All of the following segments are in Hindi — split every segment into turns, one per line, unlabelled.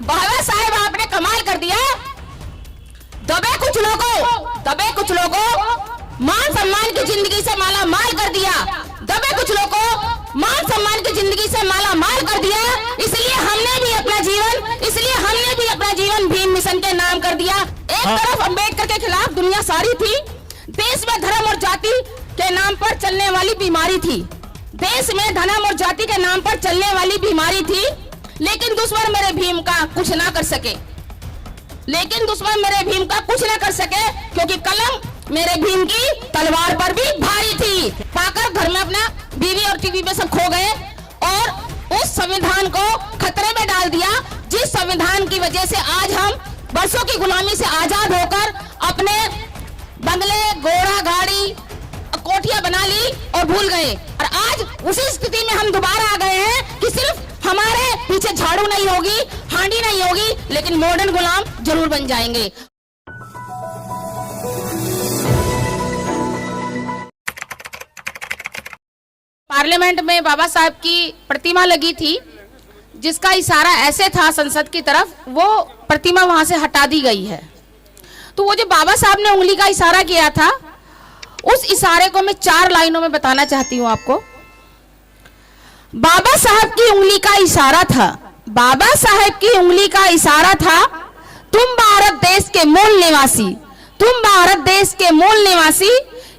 बाबा साहेब आपने कमाल कर दिया। दबे कुछ लोगों मान सम्मान की जिंदगी से माला माल कर दिया। दबे कुछ लोगों मान सम्मान की जिंदगी से माला माल कर दिया। इसलिए हमने भी अपना जीवन भीम मिशन के नाम कर दिया। एक तरफ अंबेडकर के खिलाफ दुनिया सारी थी। देश में धर्म और जाति के नाम पर चलने वाली बीमारी थी। देश में धर्म और जाति के नाम पर चलने वाली बीमारी थी। लेकिन दुश्मन मेरे भीम का कुछ ना कर सके। क्योंकि कलम मेरे भीम की तलवार पर भी भारी थी। पाकर घर में अपना बीवी और टीवी पे सब खो गए और उस संविधान को खतरे में डाल दिया, जिस संविधान की वजह से आज हम बरसों की गुलामी से आजाद होकर अपने बंगले, घोड़ा गाड़ी, कोठियां बना ली और भूल गए। और आज उसी स्थिति में हम दोबारा आ गए हैं कि सिर्फ हमारे पीछे झाड़ू नहीं होगी, हांडी नहीं होगी, लेकिन मॉडर्न गुलाम जरूर बन जाएंगे। पार्लियामेंट में बाबा साहब की प्रतिमा लगी थी, जिसका इशारा ऐसे था संसद की तरफ, वो प्रतिमा वहां से हटा दी गई है। तो वो जो बाबा साहब ने उंगली का इशारा किया था, उस इशारे को मैं 4 लाइनों में बताना चाहती हूं आपको। बाबा साहब की उंगली का इशारा था, तुम भारत देश के मूल निवासी,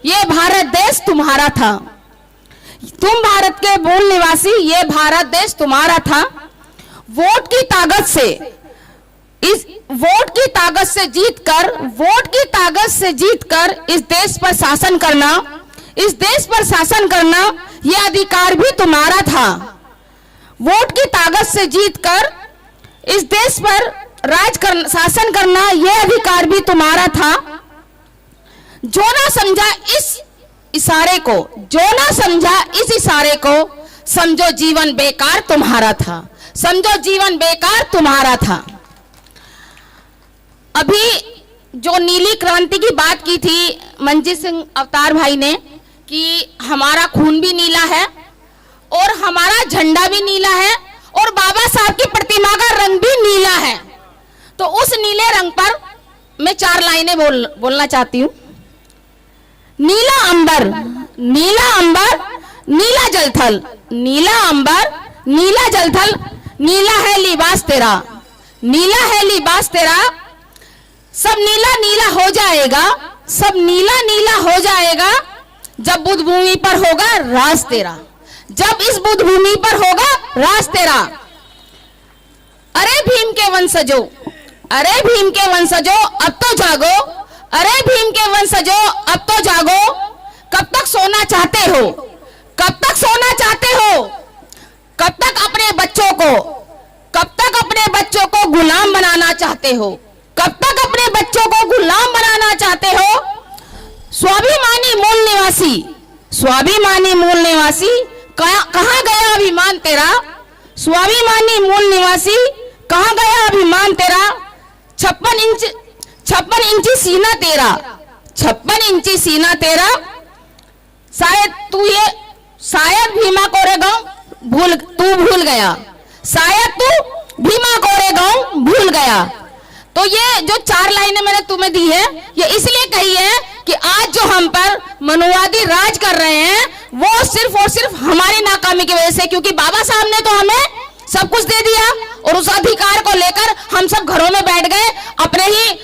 ये भारत देश तुम्हारा था। तुम भारत के मूल निवासी, ये भारत देश तुम्हारा था। वोट की ताकत से जीतकर इस देश पर शासन करना, ये अधिकार भी तुम्हारा था। वोट की ताकत से जीतकर इस देश पर शासन करना, ये अधिकार भी तुम्हारा था। जो ना समझा इस इशारे को, समझो जीवन बेकार तुम्हारा था। अभी जो नीली क्रांति की बात की थी मंजीत सिंह अवतार भाई ने, कि हमारा खून भी नीला है और हमारा झंडा भी नीला है और बाबा साहब की प्रतिमा का रंग भी नीला है। तो उस नीले रंग पर मैं 4 लाइनें बोलना चाहती हूँ। नीला अंबर, नीला जलथल, नीला है लिबास तेरा, सब नीला नीला हो जाएगा, जब बुद्ध भूमि पर होगा राज तेरा, जब इस बुद्ध भूमि पर होगा राज तेरा। अरे भीम के वंशजों, अब तो जागो, कब तक सोना चाहते हो, कब तक अपने बच्चों को गुलाम बनाना चाहते हो, स्वाभिमानी मूल निवासी, कहां गया अभिमान तेरा, स्वाभिमानी मूल निवासी, कहां गया अभिमान तेरा। 56 इंची सीना तेरा, शायद भीमा कोरेगांव भूल गया। तो ये जो 4 लाइनें मैंने तुम्हें दी है, ये इसलिए कही है कि आज जो हम पर मनुवादी राज कर रहे हैं, वो सिर्फ और सिर्फ हमारी नाकामी की वजह से, क्योंकि बाबा साहब ने तो हमें सब कुछ दे दिया और उस अधिकार को लेकर हम सब घरों में बैठ गए, अपने ही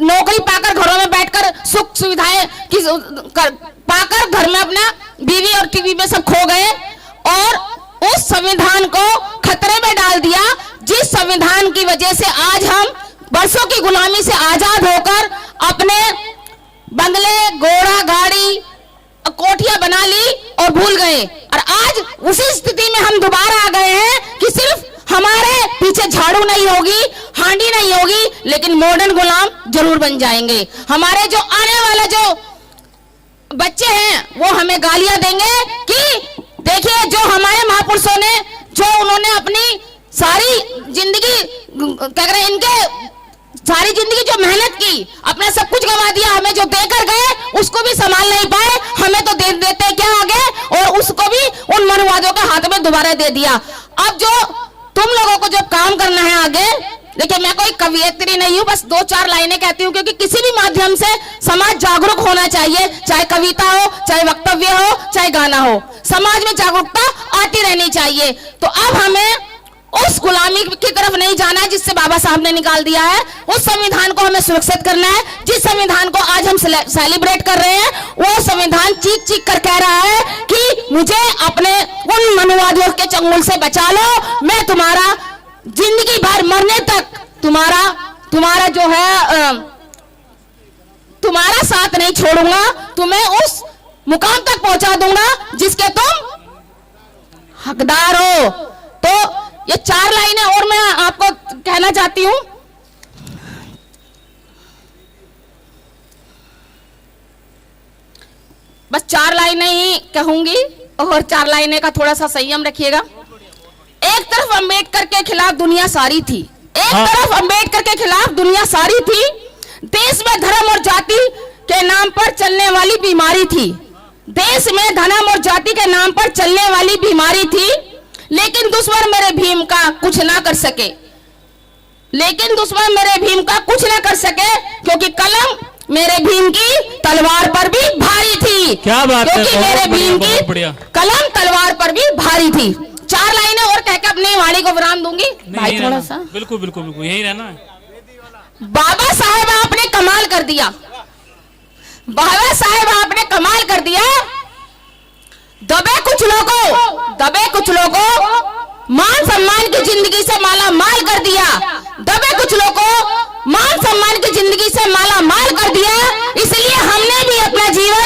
नौकरी पाकर घरों में बैठकर सुख सुविधाएं पाकर घर में अपना बीवी और टीवी में सब खो गए और उस संविधान को खतरे में डाल दिया, जिस संविधान की वजह से आज हम बरसों की गुलामी से आजाद होकर अपने बंगले, घोड़ा गाड़ी, कोठियां बना ली और भूल गए। और आज उसी स्थिति में हम दोबारा आ गए हैं कि सिर्फ हमारे पीछे झाड़ू नहीं होगी, हांडी नहीं होगी, लेकिन मॉडर्न गुलाम जरूर बन जाएंगे। हमारे जो आने वाले जो बच्चे हैं वो हमें गालियां देंगे कि देखिए जो हमारे महापुरुषों ने, जो उन्होंने अपनी सारी जिंदगी, क्या करें, इनके सारी जिंदगी जो मेहनत की, अपना सब कुछ गंवा दिया, हमें जो देकर गए उसको भी संभाल नहीं पाए, हमें तो दे देते क्या आगे, और उसको भी उन मनुवादियों के हाथ में दोबारा दे दिया। अब जो तुम लोगों को जो काम करना है आगे, देखिए, मैं कोई कवियत्री नहीं हूँ, बस 2-4 लाइनें कहती हूँ, क्योंकि किसी भी माध्यम से समाज जागरूक होना चाहिए, चाहे कविता हो, चाहे वक्तव्य हो, चाहे गाना हो, समाज में जागरूकता आती रहनी चाहिए। तो अब हमें उस गुलामी की तरफ नहीं जाना है जिससे बाबा साहब ने निकाल दिया है। उस संविधान को हमें सुरक्षित करना है। जिस संविधान को आज हम सेलिब्रेट कर रहे हैं, वो संविधान चीख चीख कर कह रहा है कि मुझे अपने उन मनुवादियों के चंगुल से बचा लो, मैं तुम्हारा जिंदगी भर मरने तक तुम्हारा जो है तुम्हारा साथ नहीं छोड़ूंगा, तुम्हें उस मुकाम तक पहुंचा दूंगा जिसके तुम हकदार हो। तो ये 4 लाइनें और मैं आपको कहना चाहती हूं। बस 4 लाइनें ही कहूंगी और 4 लाइनें का थोड़ा सा संयम रखिएगा। एक तरफ अंबेडकर के खिलाफ दुनिया सारी थी, तरफ अंबेडकर के खिलाफ दुनिया सारी थी। देश में धर्म और जाति के नाम पर चलने वाली बीमारी थी। देश में धर्म और जाति के नाम पर चलने वाली बीमारी थी। लेकिन दुश्मन मेरे भीम का कुछ ना कर सके, क्योंकि कलम मेरे भीम की तलवार पर भी भारी थी।
क्या बात है,
क्योंकि मेरे भीम की कलम तलवार पर भी भारी थी। 4 लाइनें और कहकर अपनी वाणी को विराम दूंगी। भाई थोड़ा सा
बिल्कुल बिल्कुल बिल्कुल यही रहना है।
बाबा साहेब आपने कमाल कर दिया, बाबा साहेब आपने कमाल कर दिया। दबे कुछ लोगों मान सम्मान की जिंदगी से माला माल कर दिया। दबे कुछ लोगों मान सम्मान की जिंदगी से माला माल कर दिया। इसलिए हमने भी अपना जीवन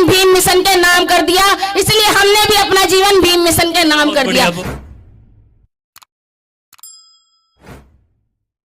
भीम मिशन के नाम कर दिया।